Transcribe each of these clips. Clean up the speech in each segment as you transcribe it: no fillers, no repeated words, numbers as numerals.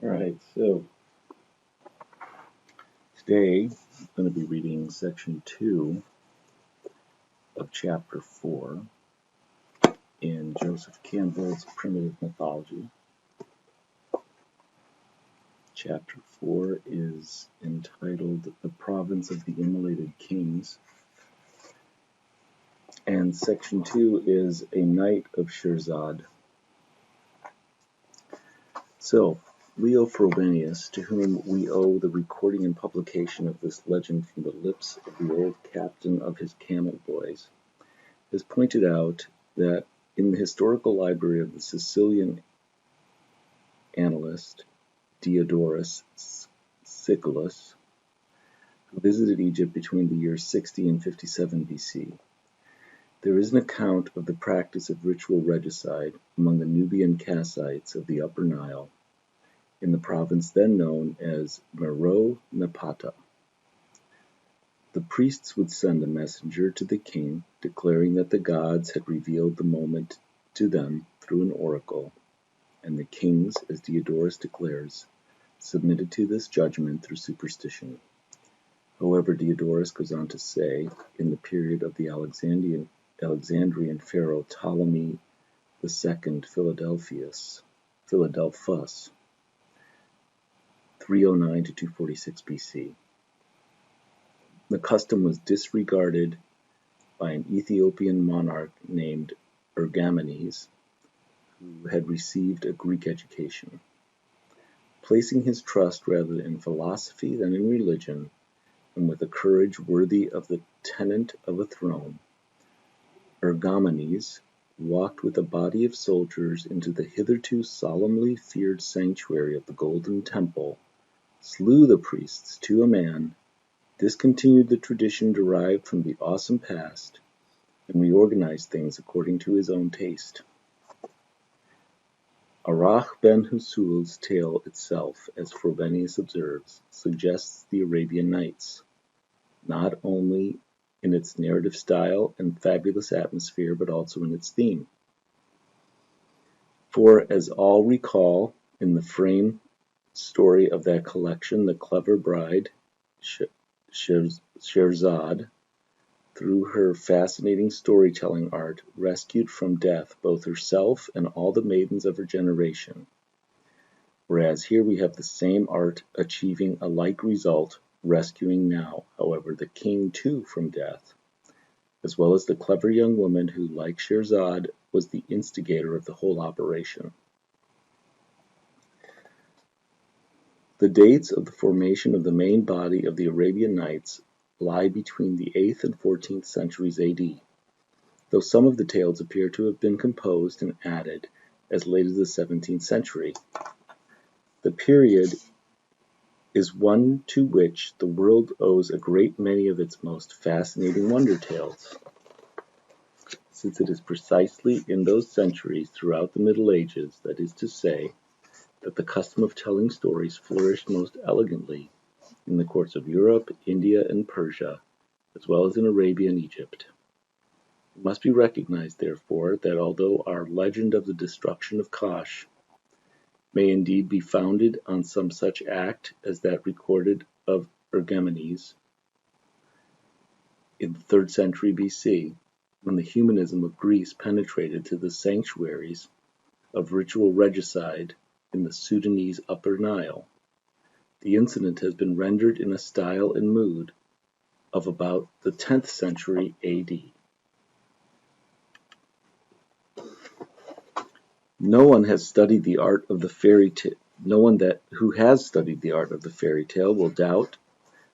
Alright, so today I'm going to be reading section 2 of chapter 4 in Joseph Campbell's Primitive Mythology. Chapter 4 is entitled The Province of the Immolated Kings, and section 2 is A Night of Scheherazade. So, Leo Frobenius, to whom we owe the recording and publication of this legend from the lips of the old captain of his camel boys, has pointed out that in the historical library of the Sicilian annalist Diodorus Siculus, who visited Egypt between the years 60 and 57 BC, there is an account of the practice of ritual regicide among the Nubian Kassites of the Upper Nile, in the province then known as Meroe Napata. The priests would send a messenger to the king, declaring that the gods had revealed the moment to them through an oracle, and the kings, as Diodorus declares, submitted to this judgment through superstition. However, Diodorus goes on to say, in the period of the Alexandrian pharaoh Ptolemy II Philadelphus, 309 to 246 BC. The custom was disregarded by an Ethiopian monarch named Ergamenes, who had received a Greek education. Placing his trust rather in philosophy than in religion, and with a courage worthy of the tenant of a throne, Ergamenes walked with a body of soldiers into the hitherto solemnly feared sanctuary of the Golden Temple, slew the priests to a man, discontinued the tradition derived from the awesome past, and reorganized things according to his own taste. Arach ben Husul's tale itself, as Frobenius observes, suggests the Arabian Nights, not only in its narrative style and fabulous atmosphere, but also in its theme. For, as all recall, in the frame story of that collection, the clever bride, Scheherazade, through her fascinating storytelling art, rescued from death both herself and all the maidens of her generation. Whereas here we have the same art achieving a like result, rescuing now, however, the king too from death, as well as the clever young woman who, like Scheherazade, was the instigator of the whole operation. The dates of the formation of the main body of the Arabian Nights lie between the 8th and 14th centuries AD, though some of the tales appear to have been composed and added as late as the 17th century. The period is one to which the world owes a great many of its most fascinating wonder tales, since it is precisely in those centuries throughout the Middle Ages, that is to say, that the custom of telling stories flourished most elegantly in the courts of Europe, India, and Persia, as well as in Arabia and Egypt. It must be recognized, therefore, that although our legend of the destruction of Kosh may indeed be founded on some such act as that recorded of Ergamenes in the 3rd century BC, when the humanism of Greece penetrated to the sanctuaries of ritual regicide in the Sudanese Upper Nile, the incident has been rendered in a style and mood of about the 10th century AD. No one who has studied the art of the fairy tale will doubt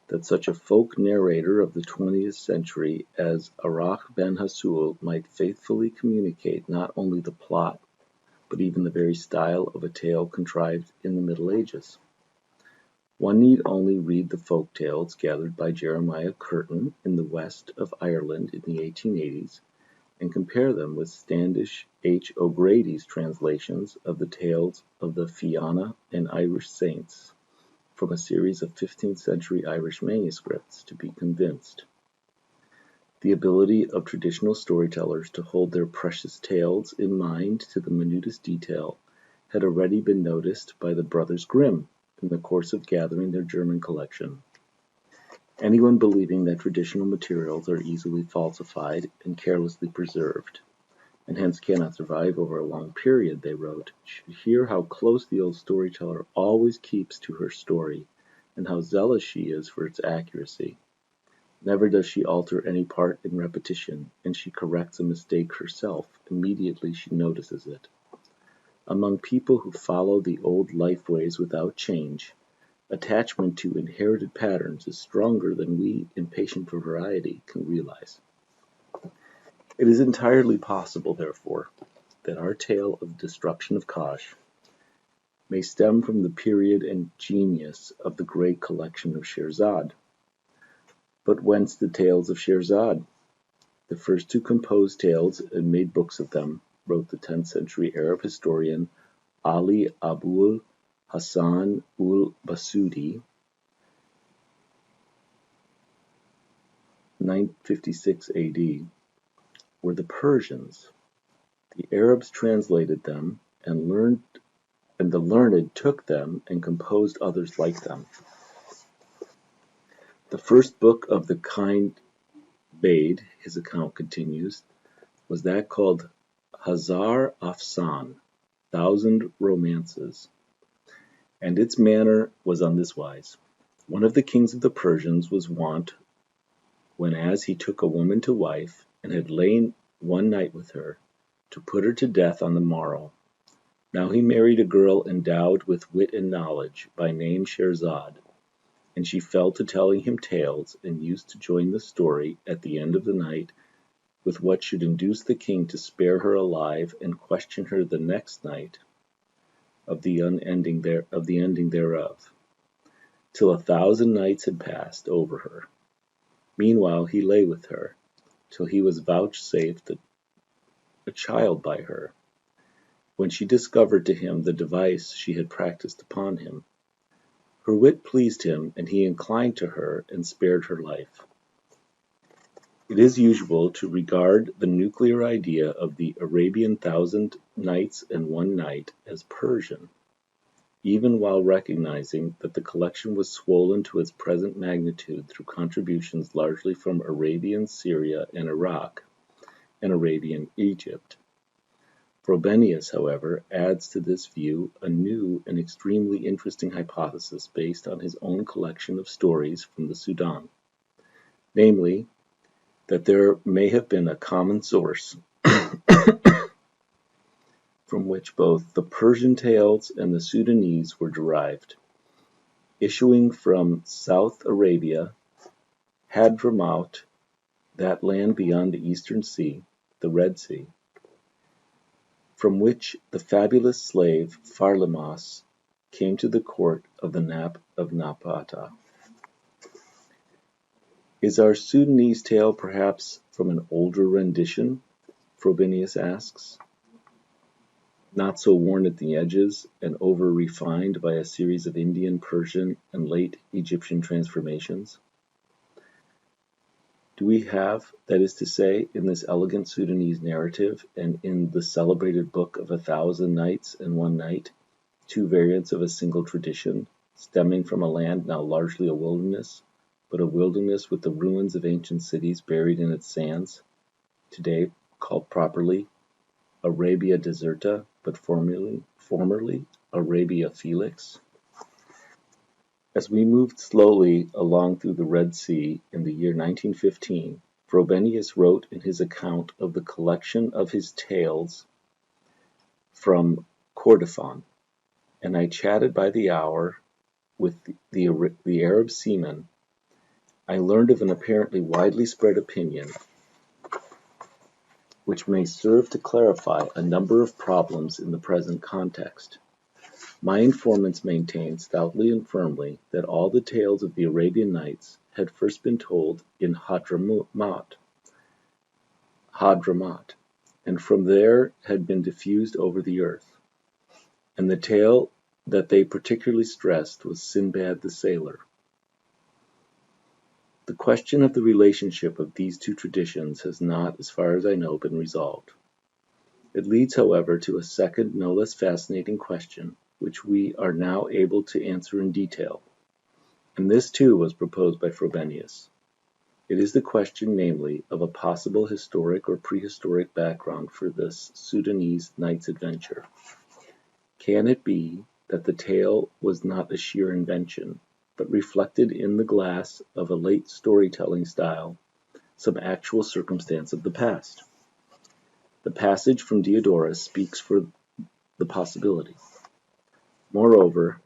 that such a folk narrator of the 20th century as Arach ben Husul might faithfully communicate not only the plot, but even the very style of a tale contrived in the Middle Ages. One need only read the folk tales gathered by Jeremiah Curtin in the west of Ireland in the 1880s and compare them with Standish H. O'Grady's translations of the tales of the Fianna and Irish saints from a series of 15th century Irish manuscripts to be convinced. The ability of traditional storytellers to hold their precious tales in mind to the minutest detail had already been noticed by the brothers Grimm in the course of gathering their German collection. Anyone believing that traditional materials are easily falsified and carelessly preserved, and hence cannot survive over a long period, they wrote, should hear how close the old storyteller always keeps to her story, and how zealous she is for its accuracy. Never does she alter any part in repetition, and she corrects a mistake herself immediately she notices it. Among people who follow the old life ways without change, attachment to inherited patterns is stronger than we, impatient for variety, can realize. It is entirely possible, therefore, that our tale of the destruction of Kosh may stem from the period and genius of the great collection of Scheherazade. But whence the tales of Scheherazade? The first to compose tales and made books of them, wrote the 10th century Arab historian Ali Abul Hassan ul Basudi, 956 AD, were the Persians. The Arabs translated them, and the learned took them and composed others like them. The first book of the kind Bade, his account continues, was that called Hazar Afsan, 1,000 Romances, and its manner was on this wise. One of the kings of the Persians was wont, whenas he took a woman to wife, and had lain one night with her, to put her to death on the morrow. Now he married a girl endowed with wit and knowledge, by name Scheherazade, and she fell to telling him tales, and used to join the story, at the end of the night, with what should induce the king to spare her alive, and question her the next night of the ending thereof, till 1,000 nights had passed over her. Meanwhile he lay with her, till he was vouchsafed a child by her, when she discovered to him the device she had practised upon him. Her wit pleased him, and he inclined to her, and spared her life. It is usual to regard the nuclear idea of the Arabian 1,000 Nights and One Night as Persian, even while recognizing that the collection was swollen to its present magnitude through contributions largely from Arabian Syria and Iraq, and Arabian Egypt. Frobenius, however, adds to this view a new and extremely interesting hypothesis based on his own collection of stories from the Sudan, namely, that there may have been a common source from which both the Persian tales and the Sudanese were derived, issuing from South Arabia, Hadramaut, that land beyond the Eastern Sea, the Red Sea, from which the fabulous slave Pharlemos came to the court of the Nap of Napata. Is our Sudanese tale perhaps from an older rendition? Frobenius asks, not so worn at the edges and over-refined by a series of Indian, Persian, and late Egyptian transformations? Do we have, that is to say, in this elegant Sudanese narrative and in the celebrated book of 1,000 Nights and One Night, two variants of a single tradition, stemming from a land now largely a wilderness, but a wilderness with the ruins of ancient cities buried in its sands, today called properly Arabia Deserta, but formerly Arabia Felix? As we moved slowly along through the Red Sea in the year 1915, Frobenius wrote in his account of the collection of his tales from Kordofan, and I chatted by the hour with the Arab seamen. I learned of an apparently widely spread opinion, which may serve to clarify a number of problems in the present context. My informants maintained stoutly and firmly that all the tales of the Arabian Nights had first been told in Hadramaut, and from there had been diffused over the earth. And the tale that they particularly stressed was Sinbad the Sailor. The question of the relationship of these two traditions has not, as far as I know, been resolved. It leads, however, to a second no less fascinating question, which we are now able to answer in detail, and this too was proposed by Frobenius. It is the question, namely, of a possible historic or prehistoric background for this Sudanese knight's adventure. Can it be that the tale was not a sheer invention, but reflected in the glass of a late storytelling style some actual circumstance of the past? The passage from Diodorus speaks for the possibility. Moreover,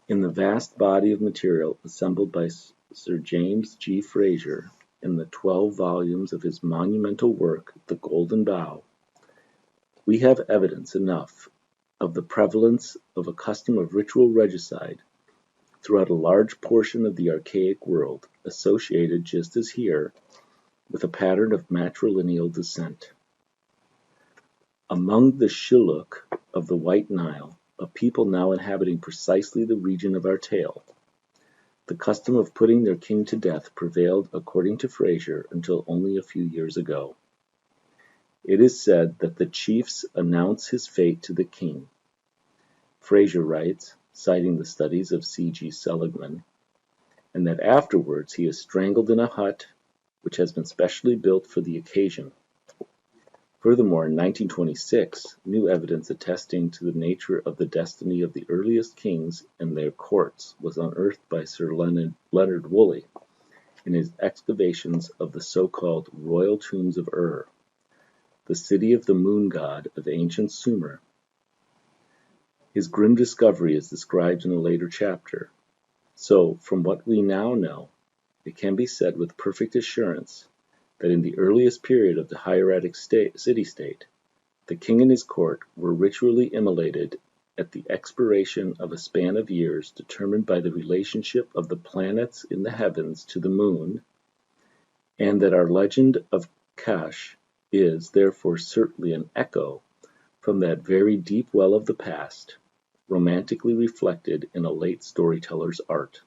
in the vast body of material assembled by Sir James G. Frazer in the 12 volumes of his monumental work, The Golden Bough, we have evidence enough of the prevalence of a custom of ritual regicide throughout a large portion of the archaic world, associated, just as here, with a pattern of matrilineal descent. Among the Shilluk of the White Nile, a people now inhabiting precisely the region of our tale, the custom of putting their king to death prevailed, according to Frazer, until only a few years ago. It is said that the chiefs announce his fate to the king. Frazer writes, citing the studies of C. G. Seligman, and that afterwards he is strangled in a hut which has been specially built for the occasion. Furthermore, in 1926, new evidence attesting to the nature of the destiny of the earliest kings and their courts was unearthed by Sir Leonard Woolley in his excavations of the so-called royal tombs of Ur, the city of the moon god of ancient Sumer. His grim discovery is described in a later chapter. So, from what we now know, it can be said with perfect assurance that in the earliest period of the hieratic city-state, the king and his court were ritually immolated at the expiration of a span of years determined by the relationship of the planets in the heavens to the moon, and that our legend of Kash is, therefore, certainly an echo from that very deep well of the past, romantically reflected in a late storyteller's art.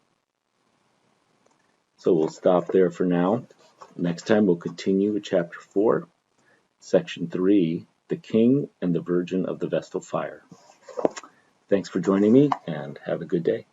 So we'll stop there for now. Next time we'll continue with Chapter 4, Section 3, The King and the Virgin of the Vestal Fire. Thanks for joining me, and have a good day.